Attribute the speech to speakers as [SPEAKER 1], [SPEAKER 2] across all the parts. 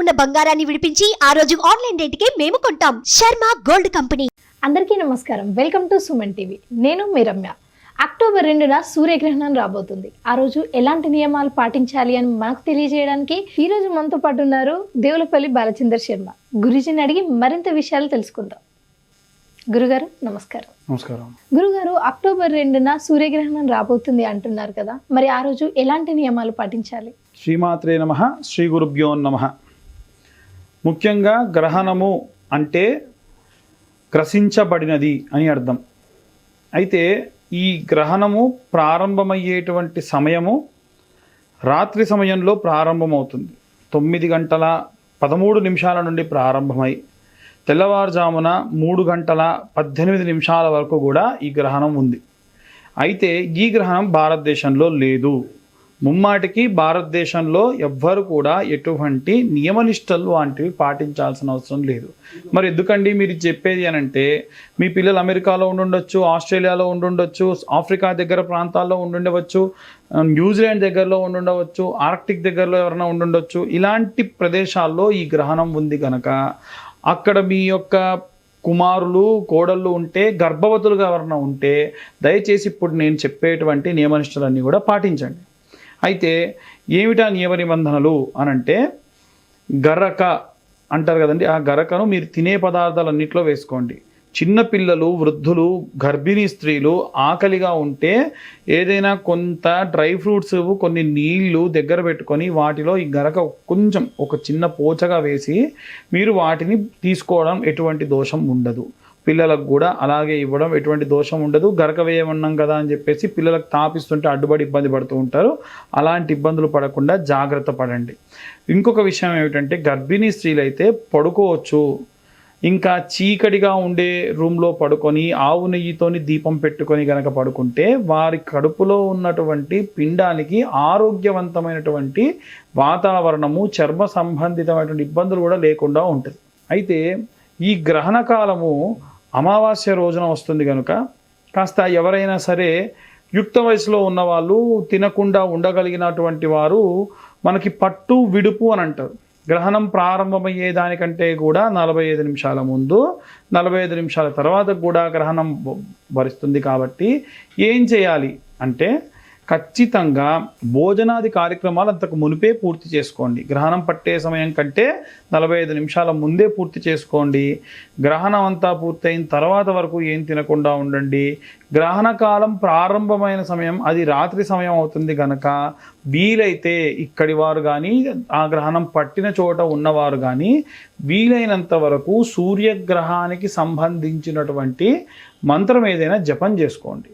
[SPEAKER 1] ఉన్న బంగారాన్ని విడిపించి ఆ రోజు ఆన్లైన్ రేటుకే మేము కొంటాం. Sharma gold company.
[SPEAKER 2] అందరికీ నమస్కారం. Welcome to Suman TV. నేను మీ రమ్య. అక్టోబర్ 2న సూర్యగ్రహణం రాబోతుంది. ఆ రోజు ఎలాంటి నియమాలు పాటించాలి అని మనకు తెలియజేయడానికి ఈ రోజు మనతో పాటు ఉన్నారు దేవులపల్లి బాలచందర్ శర్మ. గురుజీని అడిగి మరింత విషయాలు తెలుసుకుందాం. గురుగారు నమస్కారం.
[SPEAKER 3] నమస్కారం.
[SPEAKER 2] గురుగారు, అక్టోబర్ 2న సూర్యగ్రహణం రాబోతుంది అంటున్నారు కదా, మరి ఆ రోజు ఎలాంటి నియమాలు పాటించాలి?
[SPEAKER 3] శ్రీమాత్రే నమః. శ్రీ గురుభ్యో నమః. ముఖ్యంగా గ్రహణము అంటే గ్రసించబడినది అని అర్థం. అయితే ఈ గ్రహణము ప్రారంభమయ్యేటువంటి సమయము రాత్రి సమయంలో ప్రారంభమవుతుంది. 9:13 నుండి ప్రారంభమై తెల్లవారుజామున 3:18 వరకు కూడా ఈ గ్రహణం ఉంది. అయితే ఈ గ్రహణం భారతదేశంలో లేదు. ముమ్మాటికి భారతదేశంలో ఎవ్వరు కూడా ఎటువంటి నియమనిష్టలు వంటివి పాటించాల్సిన అవసరం లేదు. మరి ఎందుకండి మీరు చెప్పేది అనంటే, మీ పిల్లలు అమెరికాలో ఉండుండొచ్చు, ఆస్ట్రేలియాలో ఉండుండొచ్చు, ఆఫ్రికా దగ్గర ప్రాంతాల్లో ఉండుండవచ్చు, న్యూజిలాండ్ దగ్గరలో ఉండుండవచ్చు, ఆర్క్టిక్ దగ్గరలో ఎవరైనా ఉండుండొచ్చు. ఇలాంటి ప్రదేశాల్లో ఈ గ్రహణం ఉంది కనుక అక్కడ మీ యొక్క కుమారులు కోడళ్ళు ఉంటే, గర్భవతులుగా ఎవరైనా ఉంటే దయచేసి ఇప్పుడు నేను చెప్పేటువంటి నియమనిష్టలన్నీ కూడా పాటించండి. అయితే ఏమిటా నియమ నిబంధనలు అనంటే, గరక అంటారు కదండి, ఆ గరకను మీరు తినే పదార్థాలన్నింటిలో వేసుకోండి. చిన్నపిల్లలు, వృద్ధులు, గర్భిణీ స్త్రీలు ఆకలిగా ఉంటే ఏదైనా కొంత డ్రై ఫ్రూట్స్, కొన్ని నీళ్లు దగ్గర పెట్టుకొని వాటిలో ఈ గరక కొంచెం ఒక చిన్న పోచగా వేసి మీరు వాటిని తీసుకోవడం ఎటువంటి దోషం ఉండదు. పిల్లలకు కూడా అలాగే ఇవ్వడం ఎటువంటి దోషం ఉండదు. గరక వేయమన్నాం కదా అని చెప్పేసి పిల్లలకు తాపిస్తుంటే అడ్డుపడి ఇబ్బంది పడుతూ ఉంటారు. అలాంటి ఇబ్బందులు పడకుండా జాగ్రత్త పడండి. ఇంకొక విషయం ఏమిటంటే, గర్భిణీ స్త్రీలు అయితే పడుకోవచ్చు. ఇంకా చీకటిగా ఉండే రూమ్లో పడుకొని ఆవు నెయ్యితోని దీపం పెట్టుకొని కనుక పడుకుంటే వారి కడుపులో ఉన్నటువంటి పిండానికి ఆరోగ్యవంతమైనటువంటి వాతావరణము, చర్మ సంబంధితమైనటువంటి ఇబ్బందులు కూడా లేకుండా ఉంటుంది. అయితే ఈ గ్రహణ కాలము అమావాస్య రోజున వస్తుంది కనుక కాస్త ఎవరైనా సరే యుక్త వయసులో ఉన్నవాళ్ళు, తినకుండా ఉండగలిగినటువంటి వారు మనకి పట్టు విడుపు అని అంటారు. గ్రహణం ప్రారంభమయ్యే దానికంటే కూడా 45 నిమిషాల ముందు, 45 నిమిషాల తర్వాత కూడా గ్రహణం భరిస్తుంది. కాబట్టి ఏం చేయాలి అంటే, ఖచ్చితంగా భోజనాది కార్యక్రమాలు అంతకు మునిపే పూర్తి చేసుకోండి. గ్రహణం పట్టే సమయం కంటే 45 నిమిషాల ముందే పూర్తి చేసుకోండి. గ్రహణం అంతా పూర్తయిన తర్వాత వరకు ఏం తినకుండా ఉండండి. గ్రహణ కాలం ప్రారంభమైన సమయం అది రాత్రి సమయం అవుతుంది కనుక వీలైతే ఇక్కడి వారు కానీ, ఆ గ్రహణం పట్టిన చోట ఉన్నవారు కానీ వీలైనంత వరకు సూర్యగ్రహానికి సంబంధించినటువంటి మంత్రం ఏదైనా జపం చేసుకోండి.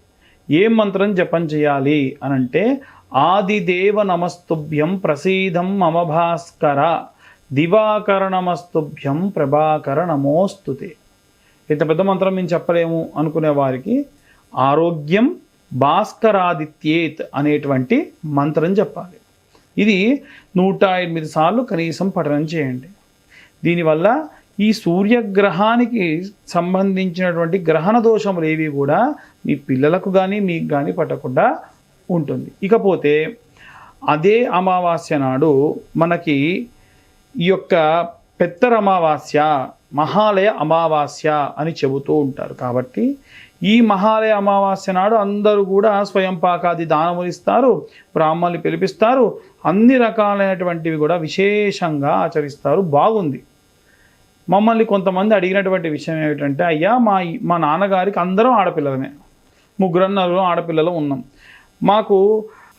[SPEAKER 3] ఏం మంత్రం జపం చేయాలి అనంటే, ఆదిదేవ నమస్తుభ్యం ప్రసీదం మమ భాస్కర, దివాకర నమస్తుభ్యం ప్రభాకర నమోస్తుతే. ఇంత పెద్ద మంత్రం మేము చెప్పలేము అనుకునే వారికి ఆరోగ్యం భాస్కరాదిత్యేత్ అనేటువంటి మంత్రం చెప్పాలి. ఇది 108 సార్లు కనీసం పఠనం చేయండి. దీనివల్ల ఈ సూర్యగ్రహానికి సంబంధించినటువంటి గ్రహణ దోషములు ఏవి కూడా మీ పిల్లలకు కానీ మీకు కానీ పట్టకుండా ఉంటుంది. ఇకపోతే అదే అమావాస్య నాడు మనకి ఈ యొక్క పెత్తర అమావాస్య, మహాలయ అమావాస్య అని చెబుతూ ఉంటారు. కాబట్టి ఈ మహాలయ అమావాస్య నాడు అందరూ కూడా స్వయం పాకాది దానములు ఇస్తారు, బ్రాహ్మణులు పిలిపిస్తారు, అన్ని రకాలైనటువంటివి కూడా విశేషంగా ఆచరిస్తారు. బాగుంది. మమ్మల్ని కొంతమంది అడిగినటువంటి విషయం ఏమిటంటే, అయ్యా మా నాన్నగారికి అందరం ఆడపిల్లలమే, 3 ఆడపిల్లలు ఉన్నాం, మాకు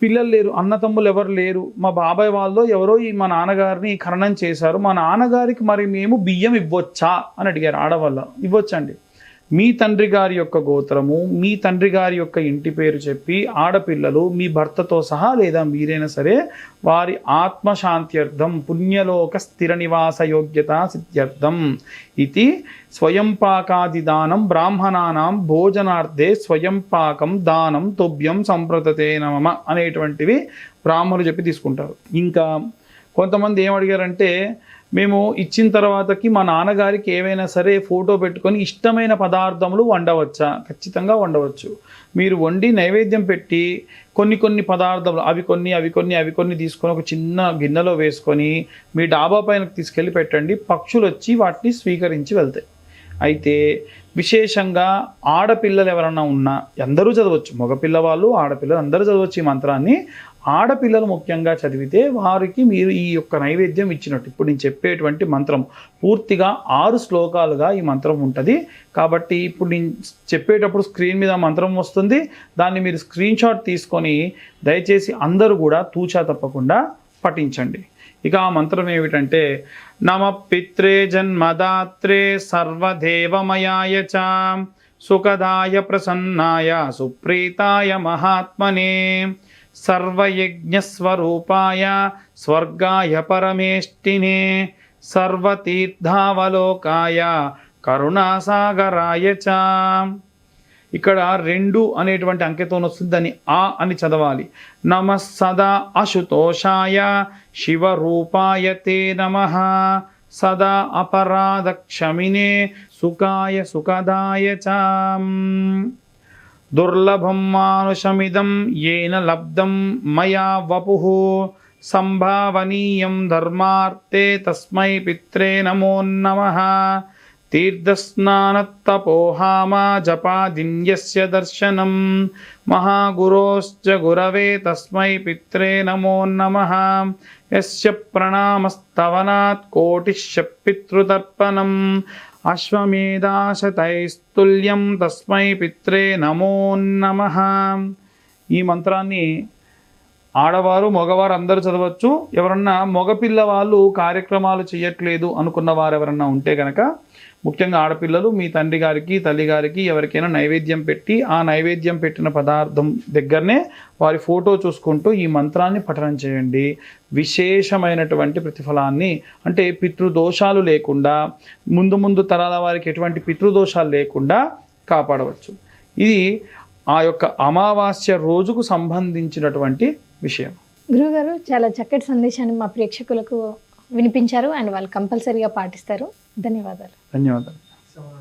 [SPEAKER 3] పిల్లలు లేరు, అన్నతమ్ములు ఎవరు లేరు, మా బాబాయ్ వాళ్ళు ఎవరో మా నాన్నగారిని ఖననం చేశారు, మా నాన్నగారికి మరి మేము బియ్యం ఇవ్వచ్చా అని అడిగారు. ఆడవాళ్ళ ఇవ్వచ్చండి. మీ తండ్రి గారి యొక్క గోత్రము, మీ తండ్రి గారి యొక్క ఇంటి పేరు చెప్పి ఆడపిల్లలు మీ భర్తతో సహా లేదా మీరైనా సరే వారి ఆత్మశాంత్యర్థం, పుణ్యలోక స్థిర నివాస యోగ్యత సిద్ధ్యర్థం ఇది స్వయం పాకాది దానం బ్రాహ్మణానాం భోజనార్థే స్వయం పాకం దానం తుభ్యం సంప్రతతే నమః అనేటువంటివి బ్రాహ్మణులు చెప్పి తీసుకుంటారు. ఇంకా కొంతమంది ఏం అడిగారంటే, మేము ఇచ్చిన తర్వాతకి మా నాన్నగారికి ఏవైనా సరే ఫోటో పెట్టుకొని ఇష్టమైన పదార్థములు వండవచ్చా? ఖచ్చితంగా వండవచ్చు. మీరు వండి నైవేద్యం పెట్టి కొన్ని పదార్థములు అవి కొన్ని తీసుకొని ఒక చిన్న గిన్నెలో వేసుకొని మీ డాబా పైనకి తీసుకెళ్ళి పెట్టండి. పక్షులు వచ్చి వాటిని స్వీకరించి వెళ్తాయి. అయితే విశేషంగా ఆడపిల్లలు ఎవరన్నా ఉన్నా, అందరూ చదవచ్చు, మగపిల్లవాళ్ళు ఆడపిల్లలు అందరూ చదవచ్చు ఈ మంత్రాన్ని. ఆడపిల్లలు ముఖ్యంగా చదివితే వారికి మీరు ఈ యొక్క నైవేద్యం ఇచ్చినట్టు. ఇప్పుడు నేను చెప్పేటువంటి మంత్రం పూర్తిగా 6 శ్లోకాలుగా ఈ మంత్రం ఉంటుంది. కాబట్టి ఇప్పుడు నేను చెప్పేటప్పుడు స్క్రీన్ మీద మంత్రం వస్తుంది, దాన్ని మీరు స్క్రీన్ షాట్ తీసుకొని దయచేసి అందరూ కూడా తూచా తప్పకుండా పఠించండి. ఇక ఆ మంత్రం ఏమిటంటే, నమ పిత్రే జన్మదాత్రే సర్వదేవమయాయ చ సుఖదాయ ప్రసన్నాయ సుప్రీతాయ మహాత్మనే సర్వయజ్ఞస్వరూపాయ స్వర్గాయ పరమేష్టినే సర్వతీర్థావలోకాయ కరుణాసాగరాయ చ. ఇక్కడ 2 అనేటువంటి అంకెతో వస్తుంది, దాన్ని ఆ అని చదవాలి. నమ సదా అశుతోషాయ శివరూపాయ తే నమః సదా అపరాధ క్షమినే సుఖాయ సుఖదాయ చ. దుర్లభం మానుషమిదం ఏన లబ్ధం మయా వపుః సంభావనీయం ధర్మార్థే తస్మై పిత్రే నమో నమః. తీర్థస్నానత్తపోహామ జపాదిన్యస్య దర్శనం మహాగురోశ్చ గురవే తస్మై పిత్రే నమో నమః. యస్య ప్రణామస్తవనాత్ కోటిశ్చ పితృతర్పణం అశ్వమేధాశతైస్తుల్యం తస్మై పిత్రే నమో నమః. ఈ మంత్రాన్ని ఆడవారు మగవారు అందరూ చదవచ్చు. ఎవరన్నా మగపిల్లవాళ్ళు కార్యక్రమాలు చేయట్లేదు అనుకున్న వారు ఎవరన్నా ఉంటే కనుక, ముఖ్యంగా ఆడపిల్లలు మీ తండ్రి గారికి తల్లి గారికి ఎవరికైనా నైవేద్యం పెట్టి ఆ నైవేద్యం పెట్టిన పదార్థం దగ్గరనే వారి ఫోటో చూసుకుంటూ ఈ మంత్రాన్ని పఠనం చేయండి. విశేషమైనటువంటి ప్రతిఫలాన్ని, అంటే పితృదోషాలు లేకుండా, ముందు తరాల వారికి ఎటువంటి పితృదోషాలు లేకుండా కాపాడవచ్చు. ఇది ఆ యొక్క అమావాస్య రోజుకు సంబంధించినటువంటి విషయం.
[SPEAKER 2] గురువుగారు చాలా చక్కటి సందేశాన్ని మా ప్రేక్షకులకు వినిపించారు అండ్ వాళ్ళు కంపల్సరీగా పాటిస్తారు. ధన్యవాదాలు.
[SPEAKER 3] ధన్యవాదాలు.